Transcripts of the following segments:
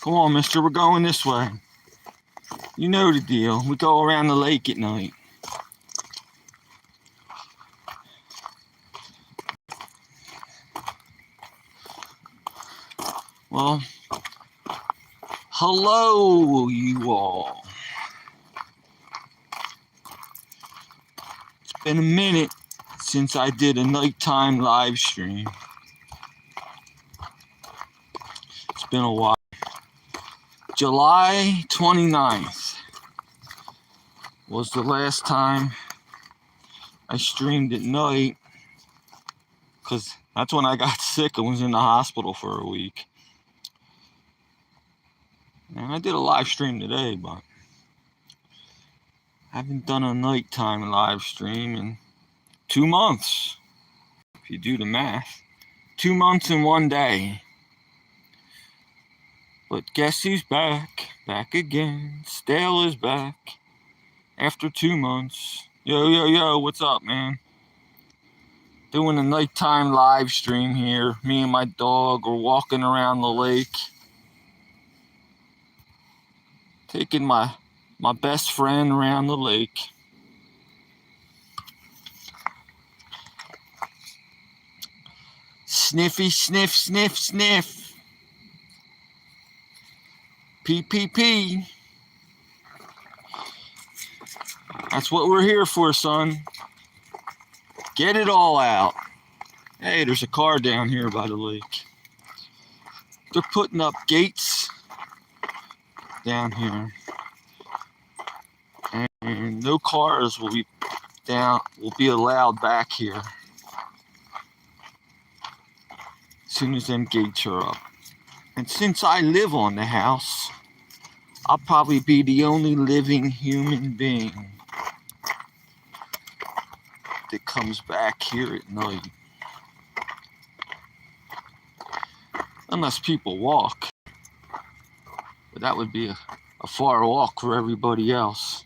Come on, mister, we're going this way. You know the deal. We go around the lake at night. Well, hello, you all. It's been a minute since I did a nighttime live stream. It's been a while. July 29th was the last time I streamed at night, because that's when I got sick and was in the hospital for a week. And I did a live stream today, but I haven't done a nighttime live stream in 2 months. If you do the math, 2 months and 1 day. But guess who's back? Back again. Stale is back. After 2 months. Yo, what's up, man? Doing a nighttime live stream here. Me and my dog are walking around the lake. Taking my best friend around the lake. Sniffy, sniff, sniff, sniff. PPP. That's what we're here for, son. Get it all out. Hey, there's a car down here by the lake. They're putting up gates down here. And no cars will be allowed back here as soon as them gates are up. And since I live on the house, I'll probably be the only living human being that comes back here at night. Unless people walk. But that would be a far walk for everybody else.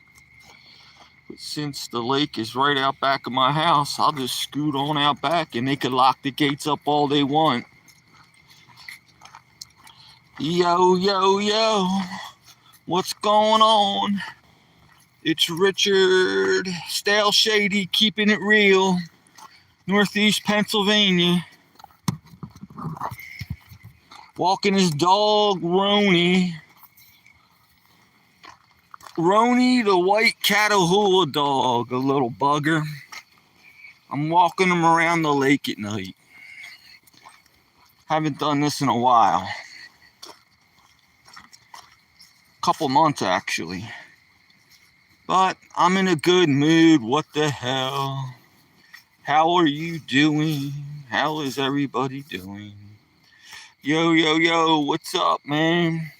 But since the lake is right out back of my house, I'll just scoot on out back and they can lock the gates up all they want. Yo, what's going on? It's Richard, Stale Shady, keeping it real, Northeast Pennsylvania. Walking his dog, Roni. Roni, the white Catahoula dog, a little bugger. I'm walking him around the lake at night. Haven't done this in a while. Couple months actually, but I'm in a good mood. What the hell? How are you doing? How is everybody doing? Yo, what's up, man?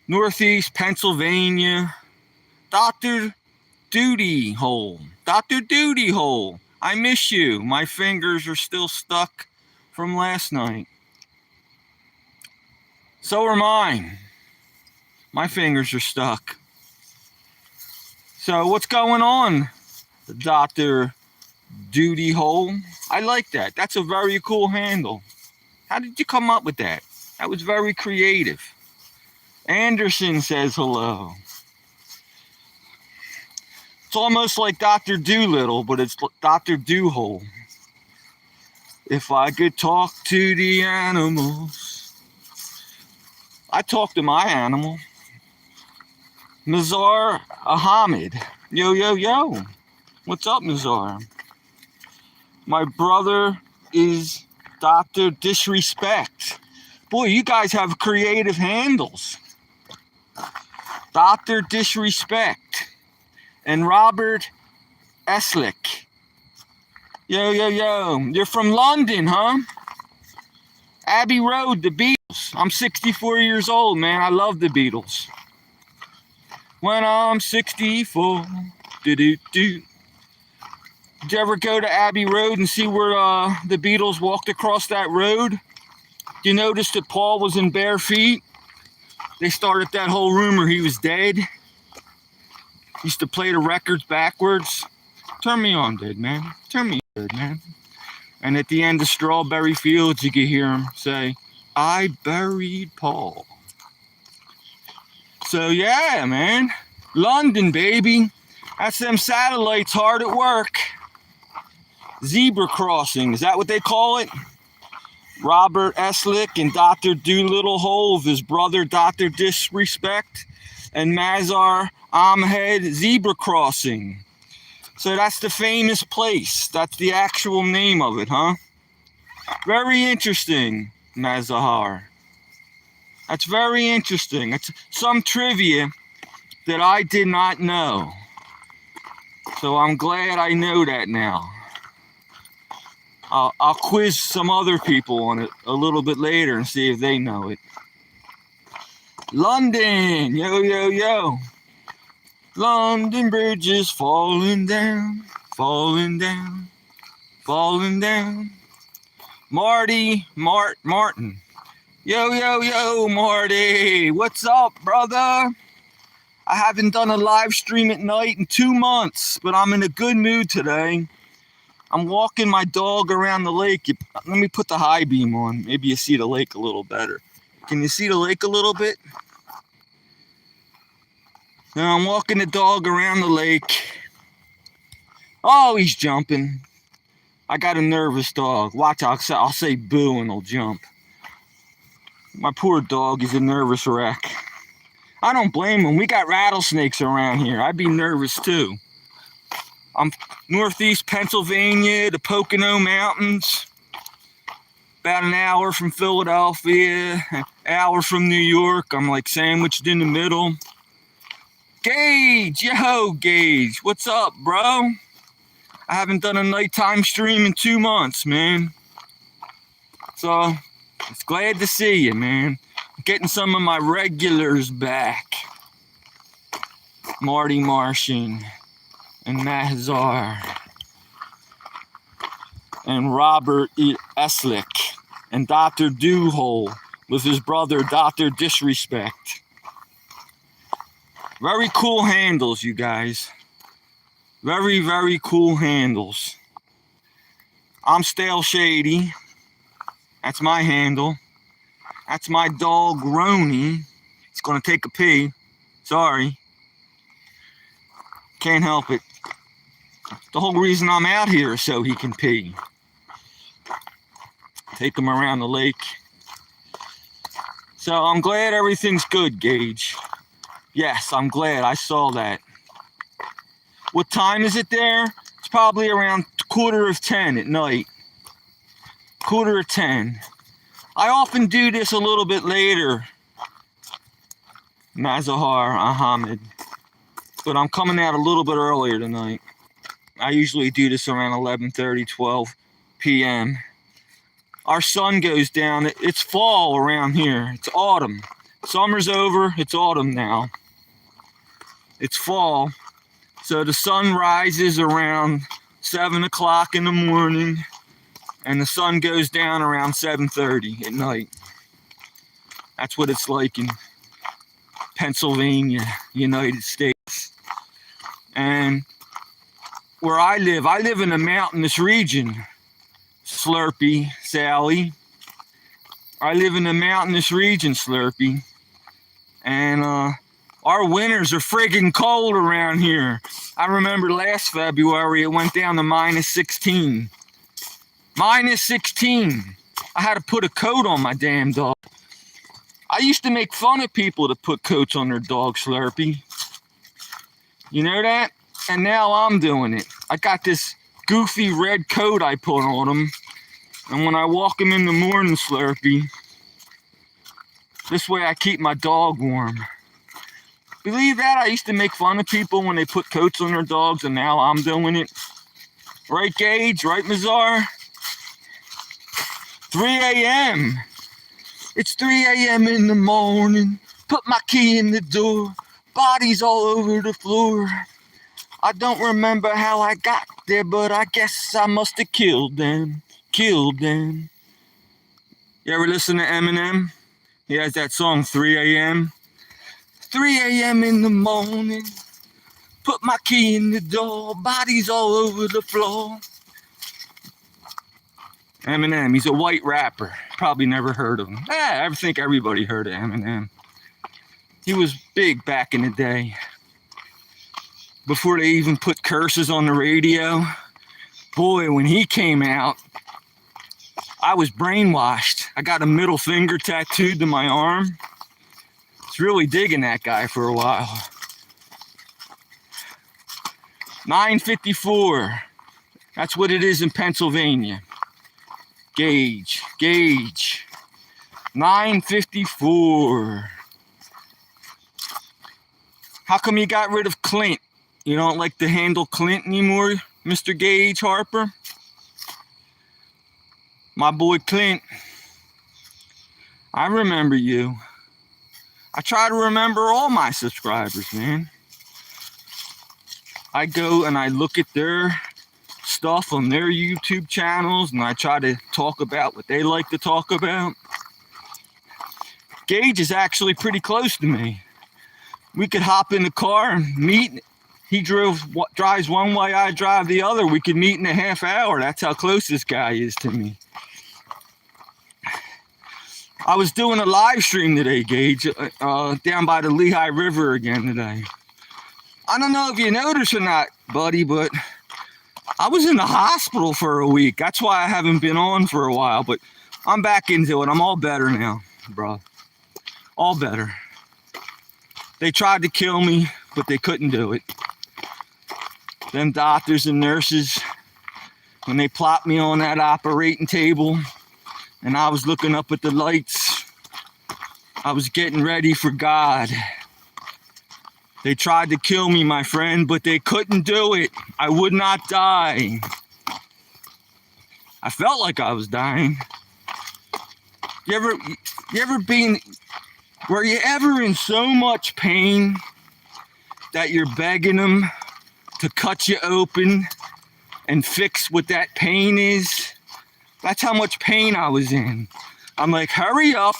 Northeast Pennsylvania, Dr. Duty Hole. I miss you. My fingers are still stuck from last night. So are mine. My fingers are stuck. So what's going on, Dr. Duty Hole? I like that. That's a very cool handle. How did you come up with that? That was very creative. Anderson says hello. It's almost like Dr. Doolittle, but it's Dr. Doohole. If I could talk to the animals. I talk to my animal. Nazar Ahmed. Yo. What's up, Nazar? My brother is Dr. Disrespect. Boy, you guys have creative handles. Dr. Disrespect. And Robert Eslick. Yo. You're from London, huh? Abbey Road, the Beatles. I'm 64 years old, man. I love the Beatles. When I'm 64, Did you ever go to Abbey Road and see where the Beatles walked across that road? Do you notice that Paul was in bare feet? They started that whole rumor he was dead. Used to play the records backwards. Turn me on, dead man. Turn me on, dead man. And at the end of Strawberry Fields, you could hear him say, I buried Paul. So yeah, man. London, baby. That's them satellites hard at work. Zebra crossing, is that what they call it? Robert Eslick and Dr. Doolittle Hove, his brother Dr. Disrespect, and Mazar Ahmed zebra crossing. So that's the famous place. That's the actual name of it, huh? Very interesting, Mazahar. That's very interesting. It's some trivia that I did not know. So I'm glad I know that now. I'll quiz some other people on it a little bit later and see if they know it. London, yo, yo, yo. London Bridge is falling down, falling down, falling down. Martin. Yo, yo, yo, Marty. What's up, brother? I haven't done a live stream at night in 2 months, but I'm in a good mood today. I'm walking my dog around the lake. Let me put the high beam on. Maybe you see the lake a little better. Can you see the lake a little bit? Now I'm walking the dog around the lake. Oh, he's jumping. I got a nervous dog. Watch, I'll say boo and he'll jump. My poor dog, he's a nervous wreck. I don't blame him. We got rattlesnakes around here. I'd be nervous too. I'm northeast Pennsylvania, the Pocono Mountains. About an hour from Philadelphia, an hour from New York. I'm like sandwiched in the middle. Gage, yo, Gage. What's up, bro? I haven't done a nighttime stream in 2 months, man. So, it's glad to see you, man. I'm getting some of my regulars back. Marty Martian. And Mahazar, and Robert Eslick, and Dr. Doohole with his brother Dr. Disrespect. Very cool handles, you guys. Very, very cool handles. I'm Stale Shady. That's my handle. That's my dog, Roni. He's gonna take a pee. Sorry. Can't help it. The whole reason I'm out here is so he can pee. Take him around the lake. So I'm glad everything's good, Gage. Yes, I'm glad. I saw that. What time is it there? It's probably around 9:45 at night. 9:45. I often do this a little bit later, Mazahar Ahmed. But I'm coming out a little bit earlier tonight. I usually do this around 11:30, 12 p.m. Our sun goes down. It's fall around here. It's autumn. Summer's over. It's autumn now. It's fall. So the sun rises around 7 o'clock in the morning, and the sun goes down around 7:30 at night. That's what it's like in Pennsylvania, United States. And where I live in a mountainous region, Slurpee, Sally. I live in a mountainous region, Slurpee. And our winters are friggin' cold around here. I remember last February it went down to -16. -16. I had to put a coat on my damn dog. I used to make fun of people that put coats on their dog, Slurpee. You know that? And now I'm doing it. I got this goofy red coat I put on him. And when I walk him in the morning, Slurpee, this way I keep my dog warm. Believe that? I used to make fun of people when they put coats on their dogs, and now I'm doing it. Right, Gage? Right, Mazar? 3 a.m. It's 3 a.m. in the morning. Put my key in the door. Bodies all over the floor. I don't remember how I got there, but I guess I must have killed them. Killed them. You ever listen to Eminem? He has that song, 3 a.m. 3 a.m. in the morning. Put my key in the door. Bodies all over the floor. Eminem, he's a white rapper. Probably never heard of him. I think everybody heard of Eminem. He was big back in the day. Before they even put curses on the radio. Boy, when he came out, I was brainwashed. I got a middle finger tattooed to my arm. I was really digging that guy for a while. 9:54. That's what it is in Pennsylvania. Gauge. 9:54. How come you got rid of Clint? You don't like to handle Clint anymore, Mr. Gage Harper? My boy Clint. I remember you. I try to remember all my subscribers, man. I go and I look at their stuff on their YouTube channels and I try to talk about what they like to talk about. Gage is actually pretty close to me. We could hop in the car and meet. He drives one way, I drive the other. We could meet in a half hour. That's how close this guy is to me. I was doing a live stream today, Gage, down by the Lehigh River again today. I don't know if you noticed or not, buddy, but I was in the hospital for a week. That's why I haven't been on for a while, but I'm back into it. I'm all better now, bro. All better. They tried to kill me, but they couldn't do it. Them doctors and nurses, when they plopped me on that operating table and I was looking up at the lights, I was getting ready for God. They tried to kill me, my friend, but they couldn't do it. I would not die. I felt like I was dying. Were you ever in so much pain that you're begging them to cut you open and fix what that pain is? That's how much pain I was in. I'm like, hurry up,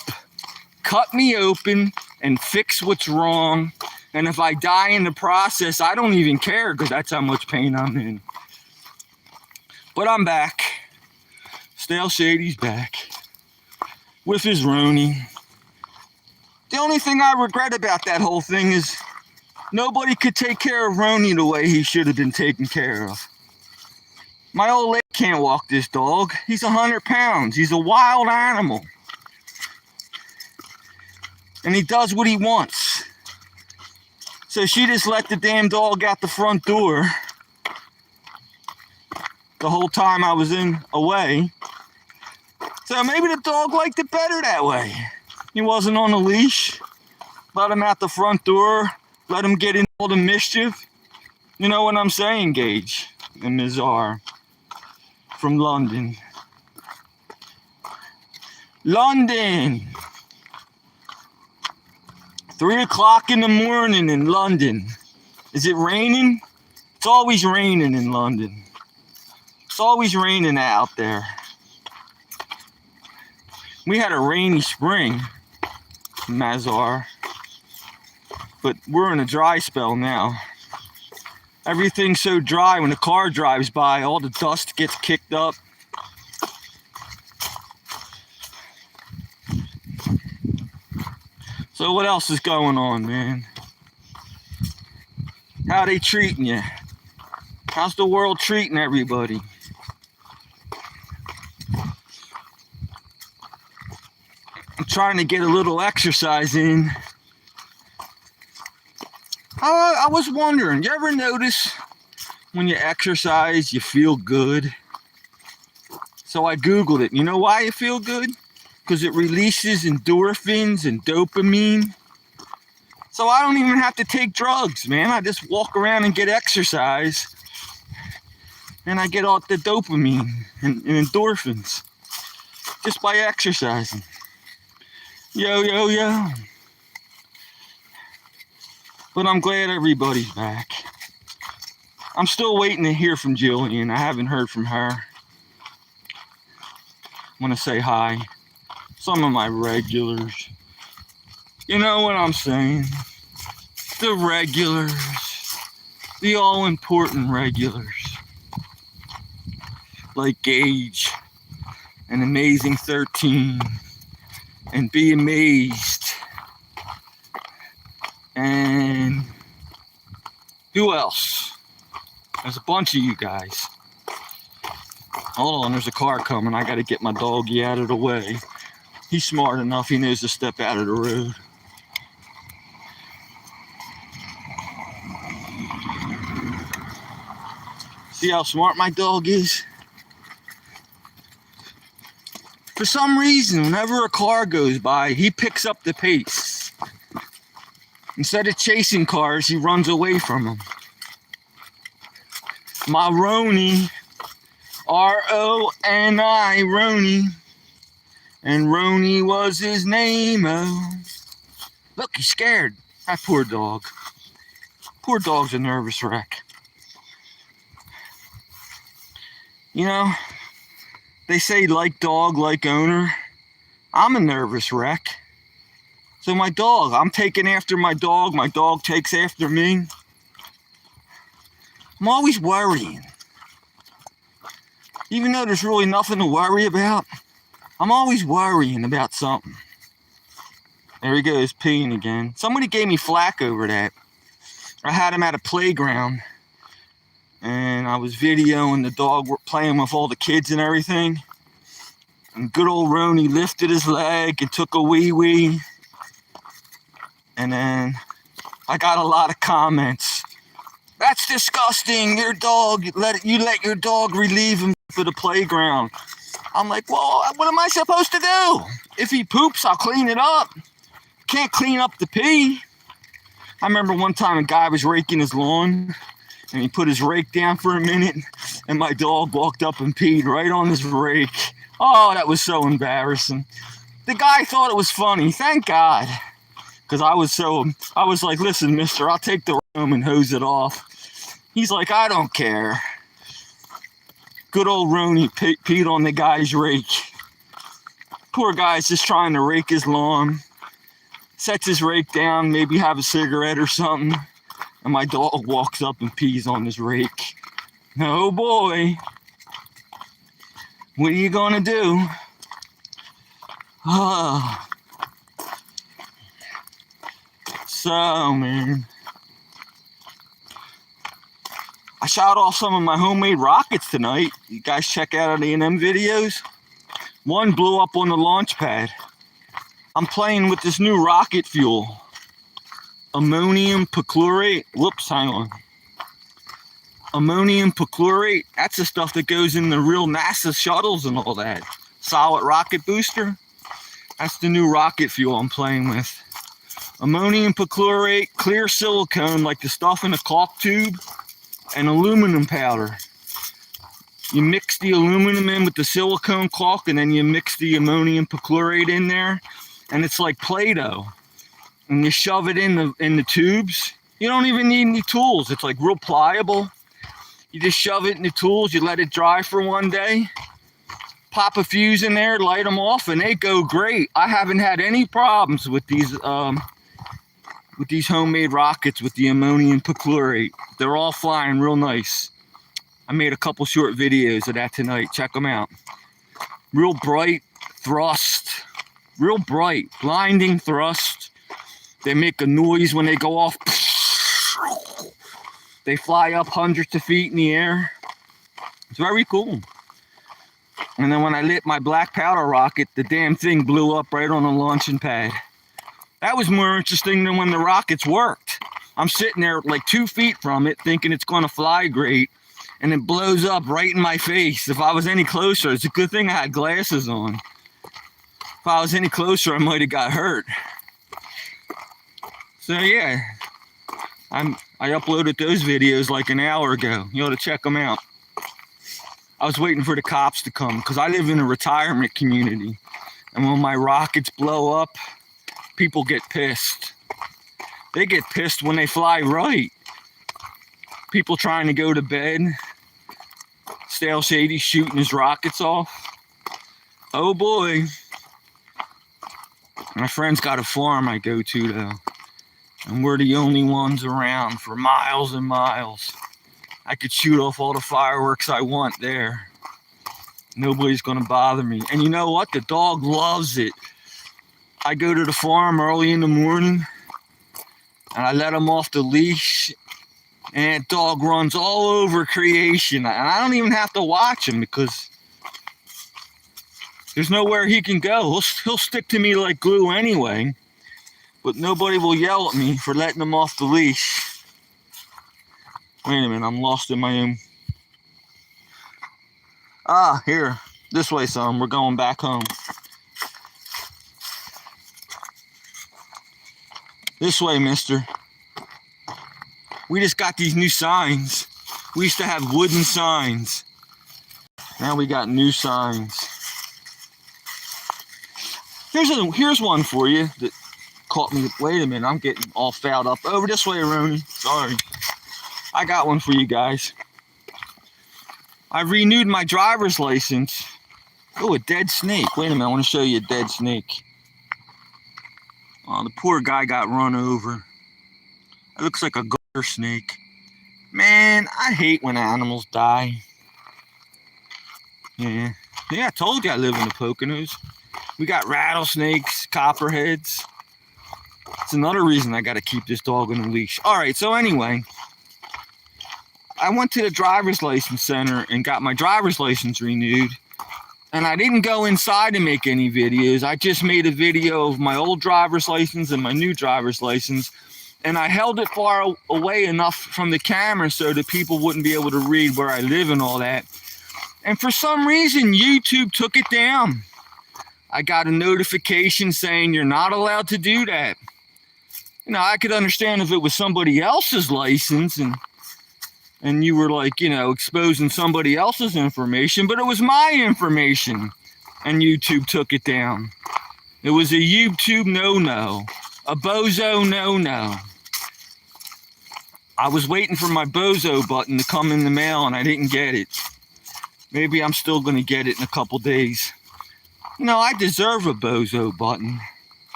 cut me open and fix what's wrong. And if I die in the process, I don't even care because that's how much pain I'm in. But I'm back. Stale Shady's back with his Roni. The only thing I regret about that whole thing is nobody could take care of Roni the way he should have been taken care of. My old lady can't walk this dog. He's 100 pounds. He's a wild animal. And he does what he wants. So she just let the damn dog out the front door the whole time I was away. So maybe the dog liked it better that way. He wasn't on a leash. Let him out the front door. Let him get in all the mischief. You know what I'm saying, Gage and Ms. R from London. London. 3 o'clock in the morning in London. Is it raining? It's always raining in London. It's always raining out there. We had a rainy spring, Mazar, but we're in a dry spell now. Everything's so dry when the car drives by, all the dust gets kicked up. So what else is going on, man? How they treating you? How's the world treating everybody? I'm trying to get a little exercise in. I was wondering, you ever notice when you exercise, you feel good? So I Googled it. You know why you feel good? Because it releases endorphins and dopamine. So I don't even have to take drugs, man. I just walk around and get exercise. And I get all the dopamine and endorphins just by exercising. Yo, yo, yo. But I'm glad everybody's back. I'm still waiting to hear from Jillian. I haven't heard from her. I want to say hi. Some of my regulars. You know what I'm saying? The regulars. The all-important regulars. Like Gage and Amazing 13 and Be Amazed. And who else? There's a bunch of you guys. Hold on, there's a car coming. I gotta get my doggy out of the way. He's smart enough, he knows to step out of the road. See how smart my dog is? For some reason, whenever a car goes by, he picks up the pace. Instead of chasing cars, he runs away from them. My Roni, R-O-N-I, Roni. And Roni was his name, oh. Look, he's scared. That poor dog. Poor dog's a nervous wreck. You know, they say like dog, like owner. I'm a nervous wreck. So my dog, I'm taking after my dog takes after me. I'm always worrying. Even though there's really nothing to worry about, I'm always worrying about something. There he goes, peeing again. Somebody gave me flack over that. I had him at a playground, and I was videoing the dog playing with all the kids and everything. And good old Roni lifted his leg and took a wee-wee. And then I got a lot of comments. That's disgusting. Your dog, you let your dog relieve him for the playground. I'm like, well, what am I supposed to do? If he poops, I'll clean it up. Can't clean up the pee. I remember one time a guy was raking his lawn, and he put his rake down for a minute, and my dog walked up and peed right on his rake. Oh, that was so embarrassing. The guy thought it was funny. Thank God. Because I was like, listen, mister, I'll take the room and hose it off. He's like, I don't care. Good old Roni peed on the guy's rake. Poor guy's just trying to rake his lawn. Sets his rake down, maybe have a cigarette or something. And my dog walks up and pees on his rake. Oh boy. What are you gonna do? So, man. I shot off some of my homemade rockets tonight. You guys check out any of them videos? One blew up on the launch pad. I'm playing with this new rocket fuel. Ammonium perchlorate. Whoops, hang on. Ammonium perchlorate. That's the stuff that goes in the real NASA shuttles and all that. Solid rocket booster. That's the new rocket fuel I'm playing with. Ammonium perchlorate, clear silicone like the stuff in a caulk tube, and aluminum powder. You mix the aluminum in with the silicone caulk, and then you mix the ammonium perchlorate in there, and it's like Play-Doh. And you shove it in the tubes. You don't even need any tools. It's like real pliable. You just shove it in the tools. You let it dry for one day. Pop a fuse in there, light them off, and they go great. I haven't had any problems with these homemade rockets with the ammonium perchlorate. They're all flying real nice. I made a couple short videos of that tonight. Check them out. Real bright thrust. Real bright. Blinding thrust. They make a noise when they go off. They fly up hundreds of feet in the air. It's very cool. And then when I lit my black powder rocket, the damn thing blew up right on the launching pad. That was more interesting than when the rockets worked. I'm sitting there like 2 feet from it thinking it's going to fly great, and it blows up right in my face. If I was any closer, it's a good thing I had glasses on. If I was any closer, I might have got hurt. So yeah, I uploaded those videos like an hour ago. You ought to check them out. I was waiting for the cops to come because I live in a retirement community. And when my rockets blow up, people get pissed. They get pissed when they fly right. People trying to go to bed. Stale Shady shooting his rockets off. Oh boy. My friend's got a farm I go to though. And we're the only ones around for miles and miles. I could shoot off all the fireworks I want there. Nobody's going to bother me. And you know what? The dog loves it. I go to the farm early in the morning and I let him off the leash, and that dog runs all over creation. And I don't even have to watch him because there's nowhere he can go. He'll stick to me like glue anyway, but nobody will yell at me for letting him off the leash. Wait a minute, I'm lost in my own. Ah, here. This way, son. We're going back home. This way, mister. We just got these new signs. We used to have wooden signs. Now we got new signs. Here's one for you that caught me. Wait a minute, I'm getting all fouled up. Over this way, Ronnie. Sorry. I got one for you guys. I renewed my driver's license. Oh, a dead snake. Wait a minute, I want to show you a dead snake. Oh, the poor guy got run over. It looks like a garter snake. Man, I hate when animals die. Yeah, I told you I live in the Poconos. We got rattlesnakes, copperheads. It's another reason I got to keep this dog on a leash. All right, so anyway, I went to the driver's license center and got my driver's license renewed. And I didn't go inside to make any videos. I just made a video of my old driver's license and my new driver's license. And I held it far away enough from the camera so that people wouldn't be able to read where I live and all that. And for some reason, YouTube took it down. I got a notification saying you're not allowed to do that. You know, I could understand if it was somebody else's license and you were like, you know, exposing somebody else's information, but it was my information and YouTube took it down. It was a YouTube no-no, a bozo no-no. I was waiting for my bozo button to come in the mail and I didn't get it. Maybe I'm still going to get it in a couple days. You know, I deserve a bozo button.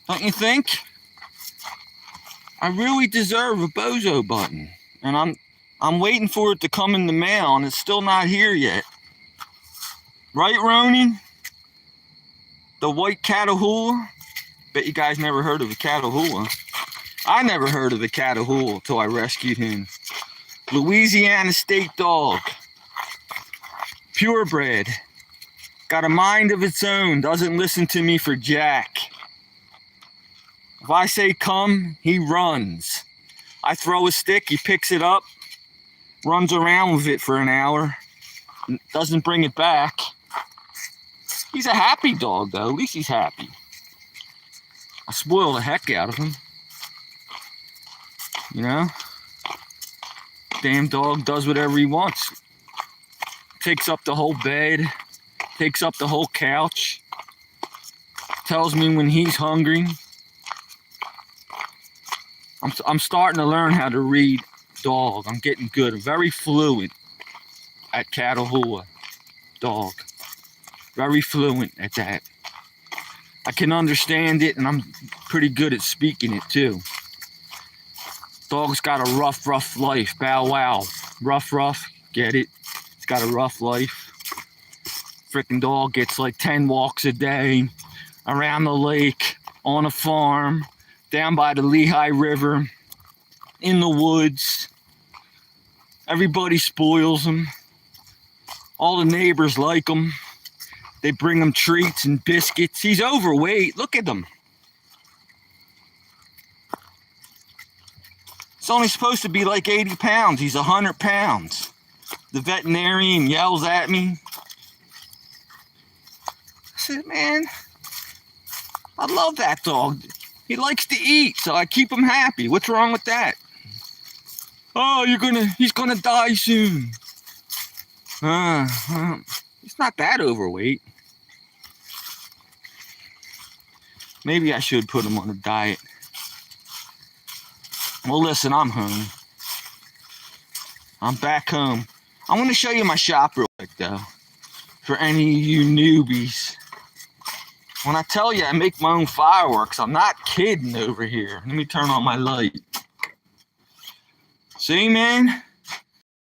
Don't you think? I really deserve a bozo button. And I'm waiting for it to come in the mail, and it's still not here yet. Right, Roni? The white Catahoula? Bet you guys never heard of a Catahoula. I never heard of a Catahoula till I rescued him. Louisiana state dog. Purebred. Got a mind of its own. Doesn't listen to me for jack. If I say come, he runs. I throw a stick, he picks it up. Runs around with it for an hour, doesn't bring it back. He's a happy dog, though. At least he's happy. I spoil the heck out of him. You know? Damn dog does whatever he wants. Takes up the whole bed. Takes up the whole couch. Tells me when he's hungry. I'm starting to learn how to read dog. I'm getting good. I'm very fluent at Catahoula dog. Very fluent at that. I can understand it, and I'm pretty good at speaking it too. Dog's got a rough life. Bow wow. Rough. Get it? It's got a rough life. Freaking dog gets like 10 walks a day around the lake, on a farm, down by the Lehigh River, in the woods. Everybody spoils him. All the neighbors like him. They bring him treats and biscuits. He's overweight. Look at him. It's only supposed to be like 80 pounds. He's 100 pounds. The veterinarian yells at me. I said, man, I love that dog. He likes to eat, so I keep him happy. What's wrong with that? Oh, he's gonna die soon. He's not that overweight. Maybe I should put him on a diet. Well, listen, I'm home. I'm back home. I want to show you my shop real quick, though, for any of you newbies. When I tell you I make my own fireworks, I'm not kidding over here. Let me turn on my light. See, man?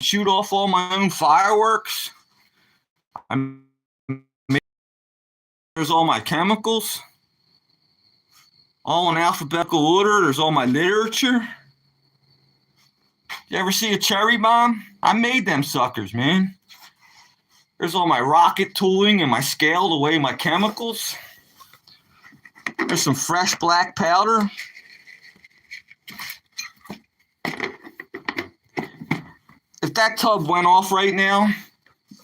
Shoot off all my own fireworks. There's all my chemicals, all in alphabetical order. There's all my literature. You ever see a cherry bomb? I made them suckers, man. There's all my rocket tooling and my scale to weigh my chemicals. There's some fresh black powder. If that tub went off right now,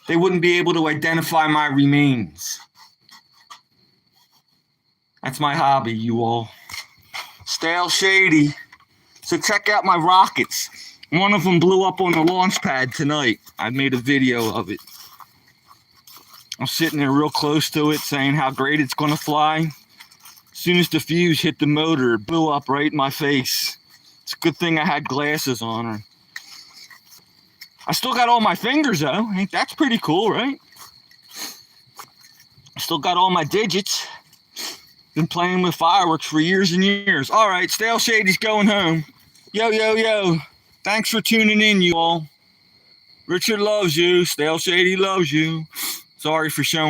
they wouldn't be able to identify my remains. That's my hobby, you all. Stale shady. So check out my rockets. One of them blew up on the launch pad tonight. I made a video of it. I'm sitting there real close to it saying how great it's going to fly. As soon as the fuse hit the motor, it blew up right in my face. It's a good thing I had glasses on. I still got all my fingers though. Ain't that's pretty cool, right? Still got all my digits. Been playing with fireworks for years and years. All right, Stale Shady's going home. Yo, yo, yo. Thanks for tuning in, you all. Richard loves you. Stale Shady loves you. Sorry for showing.